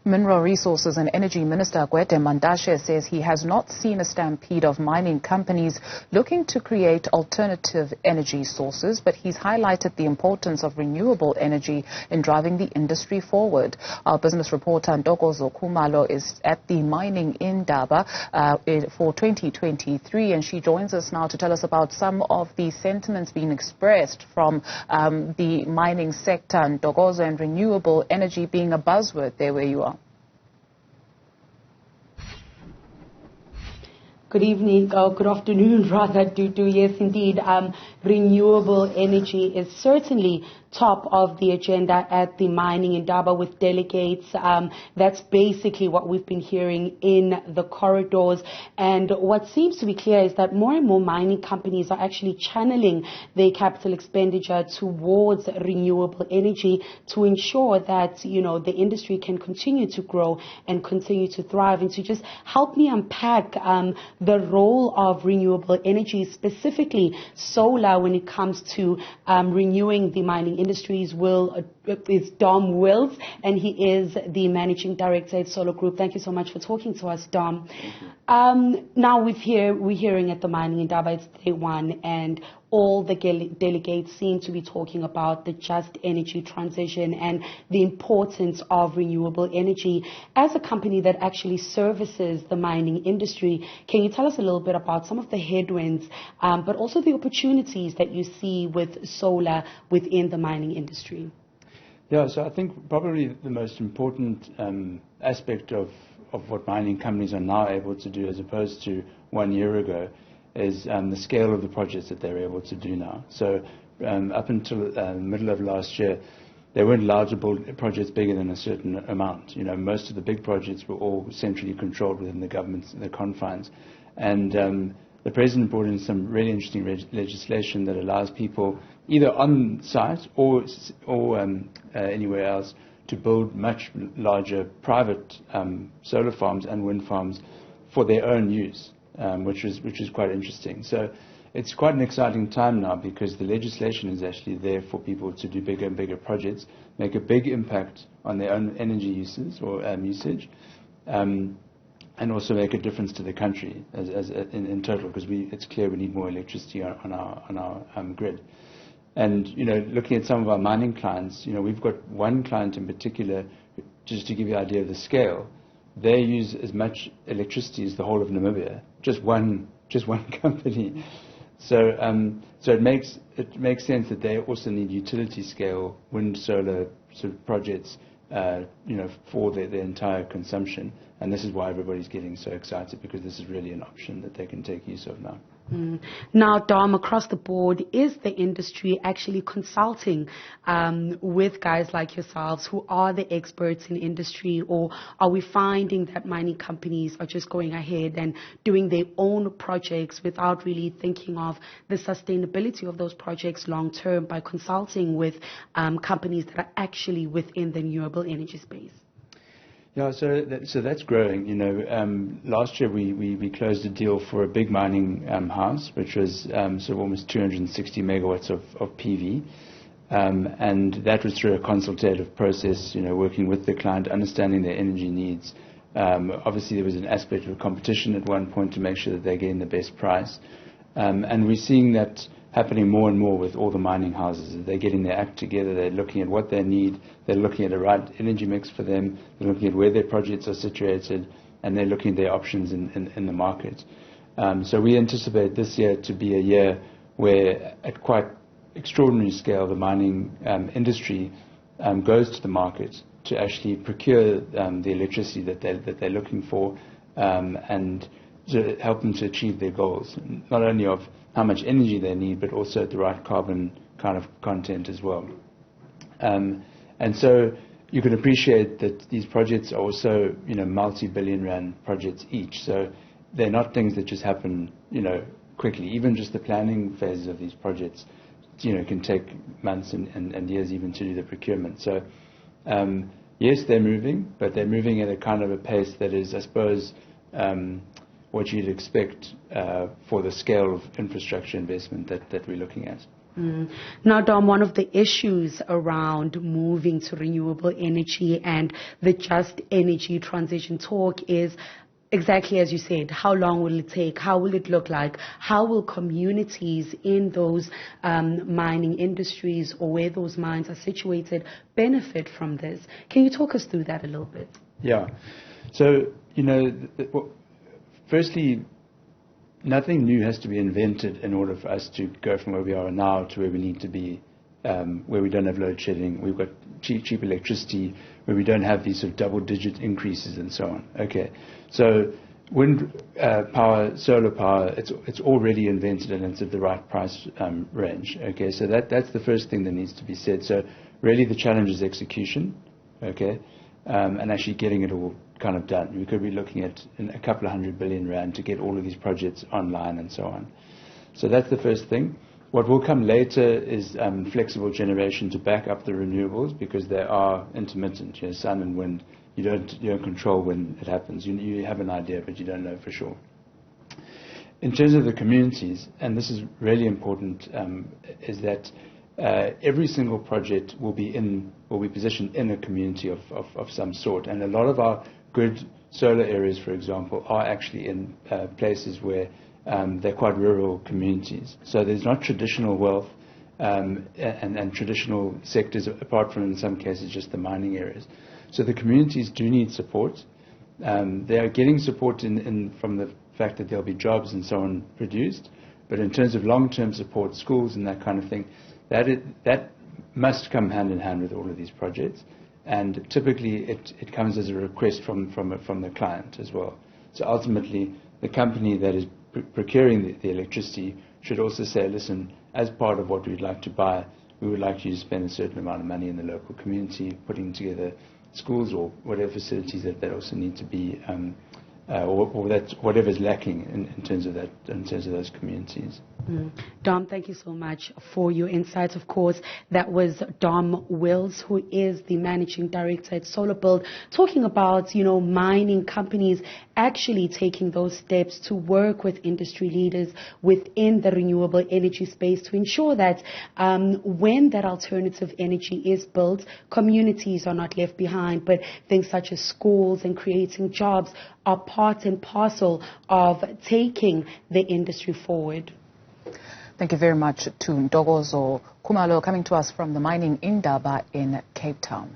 Mineral Resources and Energy Minister Gwede Mantashe says he has not seen a stampede of mining companies looking to create alternative energy sources, but he's highlighted the importance of renewable energy in driving the industry forward. Our business reporter Ntokozo Khumalo is at the mining Indaba for 2023, and she joins us now to tell us about some of the sentiments being expressed from the mining sector, Ntokozo, and renewable energy being a buzzword there where you are. Good evening, or good afternoon rather, Dudu. Yes, indeed, renewable energy is certainly top of the agenda at the mining Indaba with delegates. That's basically what we've been hearing in the corridors. And what seems to be clear is that more and more mining companies are actually channeling their capital expenditure towards renewable energy to ensure that, you know, the industry can continue to grow and continue to thrive. And to just help me unpack the role of renewable energy, specifically solar, when it comes to renewing the mining industries, is Dom Wills, and he is the managing director at Solar Group. Thank you so much for talking to us, Dom. Now we're hearing at the mining Indaba, it's day one, and all the delegates seem to be talking about the just energy transition and the importance of renewable energy. As a company that actually services the mining industry, can you tell us a little bit about some of the headwinds, but also the opportunities that you see with solar within the mining industry? Yeah, so I think probably the most important aspect of what mining companies are now able to do as opposed to 1 year ago is the scale of the projects that they're able to do now. So up until the middle of last year, they weren't allowed to build projects bigger than a certain amount. You know, most of the big projects were all centrally controlled within the government's confines. And the President brought in some really interesting legislation that allows people either on site or anywhere else to build much larger private solar farms and wind farms for their own use. Which is quite interesting. So it's quite an exciting time now because the legislation is actually there for people to do bigger and bigger projects, make a big impact on their own energy uses or usage, and also make a difference to the country in total, because it's clear we need more electricity on our grid. And you know, looking at some of our mining clients, you know, we've got one client in particular, just to give you an idea of the scale. They use as much electricity as the whole of Namibia, just one company. So it makes sense that they also need utility scale wind, solar sort of projects, you know, for their entire consumption. And this is why everybody's getting so excited, because this is really an option that they can take use of now. Now, Dom, across the board, is the industry actually consulting with guys like yourselves who are the experts in industry, or are we finding that mining companies are just going ahead and doing their own projects without really thinking of the sustainability of those projects long term by consulting with companies that are actually within the renewable energy space? Yeah, so that's growing. You know, last year we closed a deal for a big mining house, which was sort of almost 260 megawatts of PV, and that was through a consultative process. You know, working with the client, understanding their energy needs. Obviously, there was an aspect of competition at one point to make sure that they're getting the best price, and we're seeing that happening more and more with all the mining houses. They're getting their act together, they're looking at what they need, they're looking at the right energy mix for them, they're looking at where their projects are situated, and they're looking at their options in the market. So we anticipate this year to be a year where, at quite extraordinary scale, the mining industry goes to the market to actually procure the electricity that they're looking for, and to help them to achieve their goals, not only of how much energy they need, but also the right carbon kind of content as well. And so you can appreciate that these projects are also, you know, multi-billion rand projects each. So they're not things that just happen, you know, quickly. Even just the planning phases of these projects, you know, can take months and years even to do the procurement. So yes, they're moving, but they're moving at a kind of a pace that is, I suppose, what you'd expect for the scale of infrastructure investment that we're looking at. Now, Dom, one of the issues around moving to renewable energy and the just energy transition talk is exactly as you said, how long will it take? How will it look like? How will communities in those mining industries or where those mines are situated benefit from this? Can you talk us through that a little bit? Yeah. So, firstly, nothing new has to be invented in order for us to go from where we are now to where we need to be, where we don't have load shedding, we've got cheap electricity, where we don't have these sort of double-digit increases and so on. Okay, so wind power, solar power, it's already invented and it's at the right price range. Okay, so that's the first thing that needs to be said. So really the challenge is execution. Okay, and actually getting it all kind of done. We could be looking at a couple of R100 billion to get all of these projects online and so on. So that's the first thing. What will come later is flexible generation to back up the renewables, because they are intermittent. Sun and wind, you don't control when it happens. You have an idea, but you don't know for sure. In terms of the communities, and this is really important, is that every single project will be positioned in a community of some sort, and a lot of our good solar areas, for example, are actually in places where they're quite rural communities. So there's not traditional wealth and traditional sectors, apart from in some cases just the mining areas. So the communities do need support. They are getting support from the fact that there'll be jobs and so on produced, but in terms of long-term support, schools and that kind of thing, that must come hand in hand with all of these projects. And typically it comes as a request from the client as well. So ultimately, the company that is procuring the electricity should also say, listen, as part of what we'd like to buy, we would like you to spend a certain amount of money in the local community, putting together schools or whatever facilities that also need to be, or that whatever is lacking in terms of those communities. Dom, thank you so much for your insights. Of course, that was Dom Wills, who is the managing director at Solar Build, talking about, mining companies actually taking those steps to work with industry leaders within the renewable energy space to ensure that when that alternative energy is built, communities are not left behind, but things such as schools and creating jobs are part and parcel of taking the industry forward. Thank you very much to Ntokozo Khumalo, coming to us from the mining Indaba in Cape Town.